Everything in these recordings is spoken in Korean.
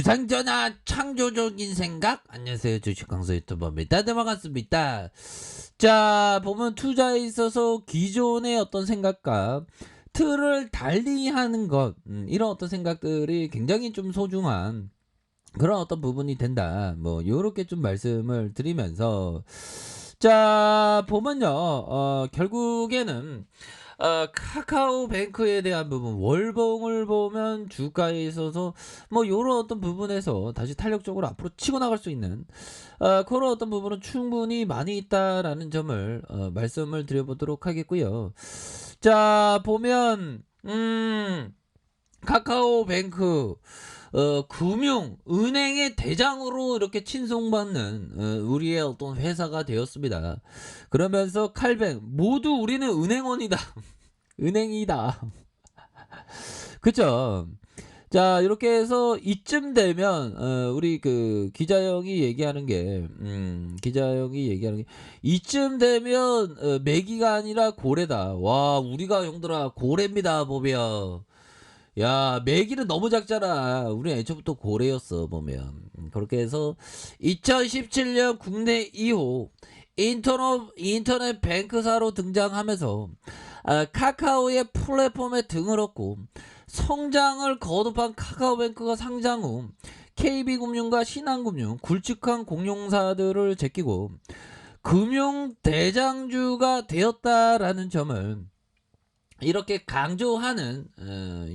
주상전화 창조적인 생각. 안녕하세요, 주식강사 유튜버입니다. 네, 반갑습니다. 자, 보면 투자에 있어서 기존의 어떤 생각과 틀을 달리하는 것, 이런 어떤 생각들이 굉장히 좀 소중한 그런 어떤 부분이 된다. 뭐 요렇게 좀 말씀을 드리면서, 자 보면요, 결국에는 카카오뱅크에 대한 부분, 월봉을 보면 주가에 있어서 뭐 요런 어떤 부분에서 다시 탄력적으로 앞으로 치고 나갈 수 있는 그런 어떤 부분은 충분히 많이 있다라는 점을 말씀을 드려보도록 하겠고요. 자 보면 카카오뱅크 금융, 은행의 대장으로 이렇게 칭송받는 우리의 어떤 회사가 되었습니다. 그러면서 칼뱅, 모두 우리는 은행원이다. 은행이다. 그쵸? 자, 이렇게 해서 이쯤 되면, 우리 그 기자 형이 얘기하는 게, 이쯤 되면, 매기가 아니라 고래다. 와, 우리가 형들아, 고래입니다, 보면. 야, 매기는 너무 작잖아. 우리 애초부터 고래였어, 보면. 그렇게 해서 2017년 국내 2호 인터넷 뱅크사로 등장하면서 카카오의 플랫폼에 등을 얻고 성장을 거듭한 카카오뱅크가 상장 후 KB금융과 신한금융, 굵직한 공룡사들을 제끼고 금융 대장주가 되었다라는 점을 이렇게 강조하는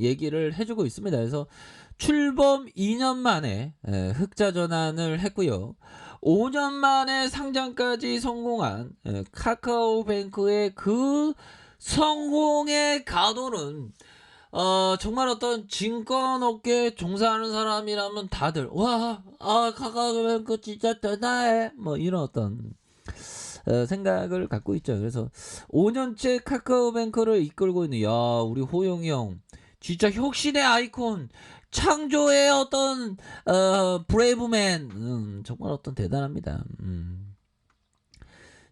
얘기를 해주고 있습니다. 그래서 출범 2년 만에 흑자 전환을 했고요. 5년 만에 상장까지 성공한 카카오뱅크의 그 성공의 가도는 정말 어떤 증권업계에 종사하는 사람이라면 다들 카카오뱅크 진짜 대단해 뭐 이런 어떤 생각을 갖고 있죠. 그래서 5년째 카카오뱅크를 이끌고 있는 우리 호용이 형 진짜 혁신의 아이콘, 창조의 어떤 브레이브맨, 정말 어떤 대단합니다.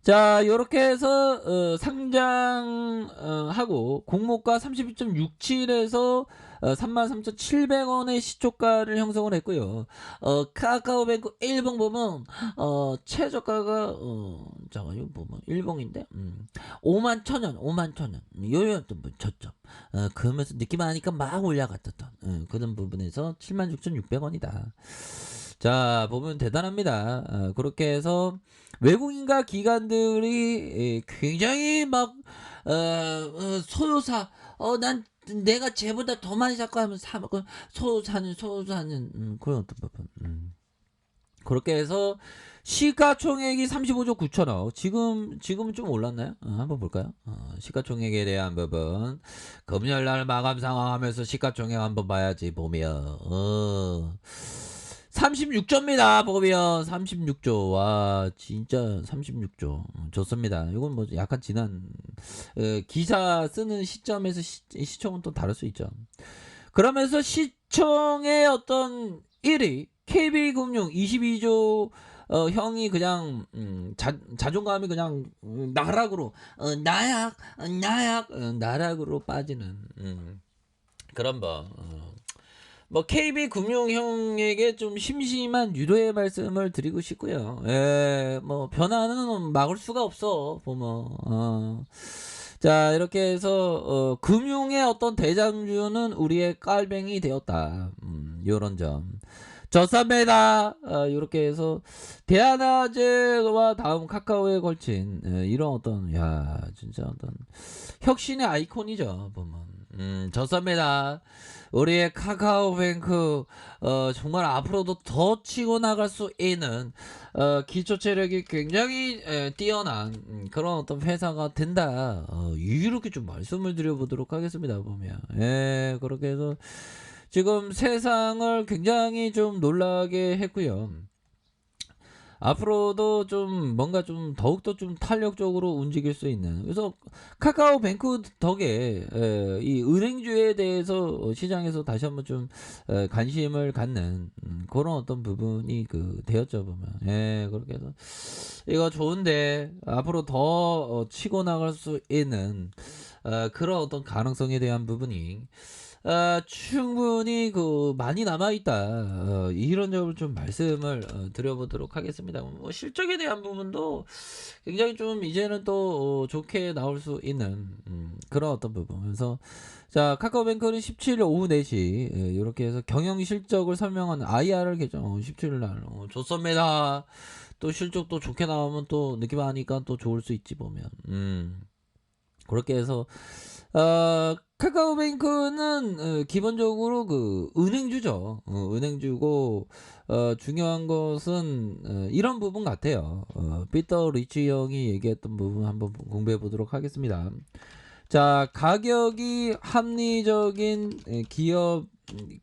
자, 요렇게 해서 상장하고 공모가 32.67에서 33,700원의 시초가를 형성을 했고요. 카카오뱅크 1봉 보면 최저가가 잠깐 이거 보면 1봉인데 5만 1,000원, 5만 1,000원 요였던 저점. 그러면서 느낌 하니까 막 올라갔던 그런 부분에서 76,600원이다. 자 보면 대단합니다. 그렇게 해서 외국인과 기관들이 굉장히 막 소요사 난 내가 쟤보다 더 많이 살 거야 하면 사먹고 소요사는 그런 어떤 부분. 그렇게 해서 시가총액이 35조 9천억. 지금은 좀 올랐나요? 한번 볼까요? 시가총액에 대한 부분. 금요일날 마감 상황하면서 시가총액 한번 봐야지 보면 36조입니다. 보면 36조. 와 진짜 36조. 좋습니다. 이건 뭐 약간 지난 기사 쓰는 시점에서 시총은 또 다를 수 있죠. 그러면서 시총의 어떤 1위 KB금융 22조 형이 그냥 자존감이 그냥 나락으로 나락으로 빠지는 그런 뭐 KB 금융형에게 좀 심심한 유도의 말씀을 드리고 싶고요. 뭐 변화는 막을 수가 없어 보면. 자 이렇게 해서 금융의 어떤 대장주는 우리의 깔뱅이 되었다. 요런 점. 저쌈매다 이렇게 해서 대한화재와 다음 카카오에 걸친 이런 어떤 진짜 어떤 혁신의 아이콘이죠 보면. 저쌈매다 우리의 카카오뱅크 정말 앞으로도 더 치고 나갈 수 있는 기초 체력이 굉장히 뛰어난 그런 어떤 회사가 된다. 이렇게 좀 말씀을 드려보도록 하겠습니다 보면. 그렇게 해서 지금 세상을 굉장히 좀 놀라게 했고요. 앞으로도 좀 뭔가 좀 더욱더 좀 탄력적으로 움직일 수 있는, 그래서 카카오뱅크 덕에 이 은행주에 대해서 시장에서 다시 한번 좀 관심을 갖는 그런 어떤 부분이 되었죠 보면. 그렇게 해서 이거 좋은데 앞으로 더 치고 나갈 수 있는 그런 어떤 가능성에 대한 부분이 충분히 많이 남아 있다. 이런 점을 좀 말씀을 드려보도록 하겠습니다. 뭐 실적에 대한 부분도 굉장히 좀 이제는 또 좋게 나올 수 있는 그런 어떤 부분. 그래서 자, 카카오뱅크는 17일 오후 4시 이렇게 해서 경영 실적을 설명하는 IR을 개정 17일 날 좋습니다. 또 실적도 좋게 나오면 또 느낌 하니까 또 좋을 수 있지 보면. 그렇게 해서 카카오뱅크는 기본적으로 은행주죠. 은행주고 중요한 것은 이런 부분 같아요. 피터 리치 형이 얘기했던 부분 한번 공부해 보도록 하겠습니다. 자, 가격이 합리적인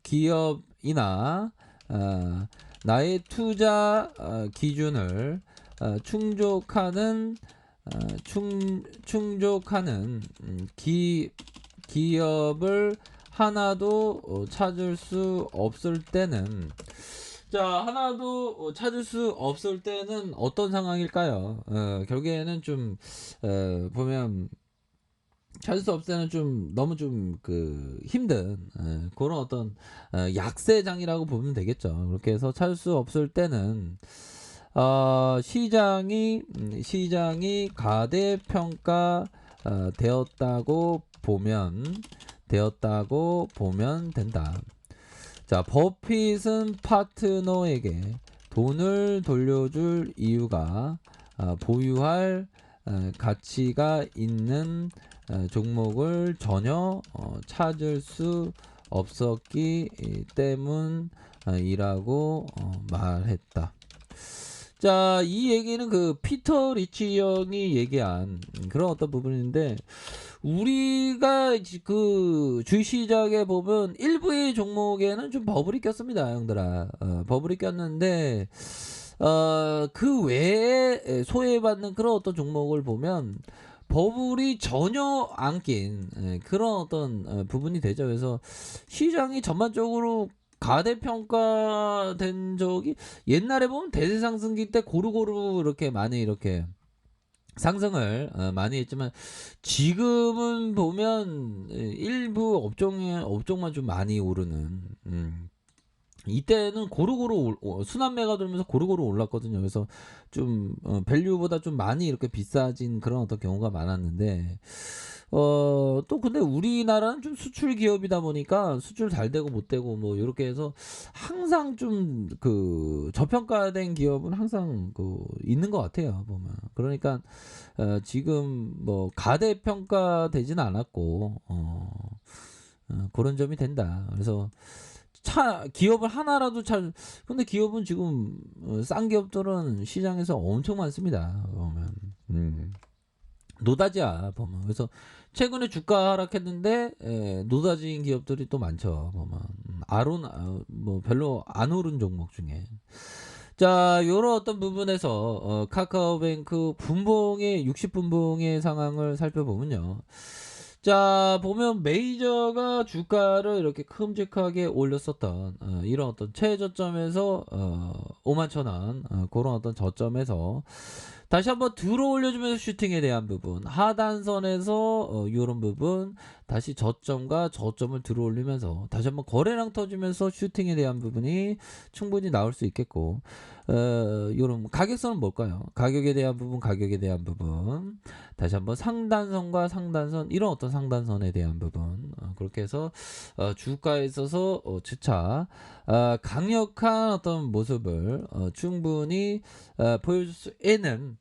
기업이나 나의 투자 기준을 충족하는 충족하는 기업을 하나도 찾을 수 없을 때는 자, 하나도 찾을 수 없을 때는 어떤 상황일까요? 결국에는 좀 보면 찾을 수 없을 때는 좀 너무 좀 힘든 그런 어떤 약세장이라고 보면 되겠죠. 그렇게 해서 찾을 수 없을 때는 시장이 가대평가 되었다고 보면 된다. 자, 버핏은 파트너에게 돈을 돌려줄 이유가 보유할 가치가 있는 종목을 전혀 찾을 수 없었기 때문이라고 말했다. 자, 이 얘기는 피터 리치 형이 얘기한 그런 어떤 부분인데, 우리가 주식시장에 보면 일부의 종목에는 좀 버블이 꼈습니다, 형들아. 버블이 꼈는데, 그 외에 소외받는 그런 어떤 종목을 보면 버블이 전혀 안 낀 그런 어떤 부분이 되죠. 그래서 시장이 전반적으로 가대평가된 적이 옛날에 보면 대세상승기 때 고루고루 이렇게 많이 이렇게 상승을 많이 했지만 지금은 보면 일부 업종만 좀 많이 오르는 이때는 고루고루 순환매가 돌면서 고루고루 올랐거든요. 그래서 좀 밸류보다 좀 많이 이렇게 비싸진 그런 어떤 경우가 많았는데 또 근데 우리나라는 좀 수출 기업이다 보니까 수출 잘 되고 못 되고 뭐 이렇게 해서 항상 좀 저평가된 기업은 항상 있는 것 같아요, 보면. 그러니까 지금 뭐 가대평가되지는 않았고 그런 점이 된다. 그래서 기업을 하나라도 근데 기업은 지금 싼 기업들은 시장에서 엄청 많습니다, 보면. 노다지야, 보면. 그래서 최근에 주가 하락했는데 노다지인 기업들이 또 많죠, 보면. 뭐 별로 안 오른 종목 중에. 자, 요런 어떤 부분에서 카카오뱅크 60분봉의 상황을 살펴보면요. 자, 보면 메이저가 주가를 이렇게 큼직하게 올렸었던 이런 어떤 최저점에서 51,000원 그런 어떤 저점에서 다시 한번 들어 올려주면서 슈팅에 대한 부분, 하단선에서 이런 부분 다시 저점과 저점을 들어 올리면서 다시 한번 거래량 터지면서 슈팅에 대한 부분이 충분히 나올 수 있겠고, 이런 가격선은 뭘까요? 가격에 대한 부분 다시 한번 상단선과 상단선, 이런 어떤 상단선에 대한 부분 그렇게 해서 주가에 있어서 주차 강력한 어떤 모습을 충분히 보여줄 수 있는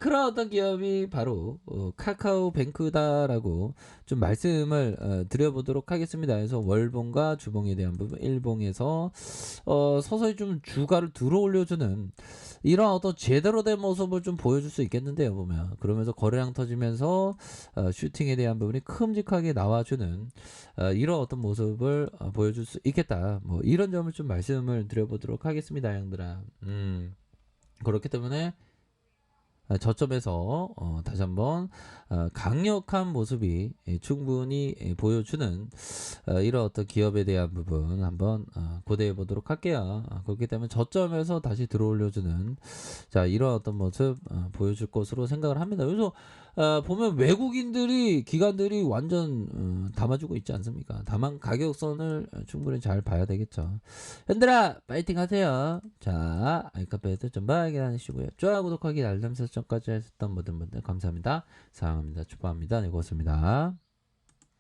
그런 어떤 기업이 바로 카카오뱅크다라고 좀 말씀을 드려보도록 하겠습니다. 그래서 월봉과 주봉에 대한 부분, 일봉에서 서서히 좀 주가를 들어 올려주는 이런 어떤 제대로 된 모습을 좀 보여줄 수 있겠는데요, 보면. 그러면서 거래량 터지면서 슈팅에 대한 부분이 큼직하게 나와주는 이런 어떤 모습을 보여줄 수 있겠다. 뭐 이런 점을 좀 말씀을 드려보도록 하겠습니다, 형들아. 그렇기 때문에 저점에서 다시 한번 강력한 모습이 충분히 보여주는 이런 어떤 기업에 대한 부분 한번 고대해 보도록 할게요. 그렇기 때문에 저점에서 다시 들어올려주는 자 이런 어떤 모습 보여줄 것으로 생각을 합니다. 그래서 보면 외국인들이 기관들이 완전 담아주고 있지 않습니까? 다만 가격선을 충분히 잘 봐야 되겠죠. 현들아 파이팅 하세요. 자 아이카페에서 좀 발견하시고요. 좋아요 구독하기 알람 설정까지 하셨던 모든 분들 감사합니다. 사랑합니다. 축복합니다. 네 고맙습니다.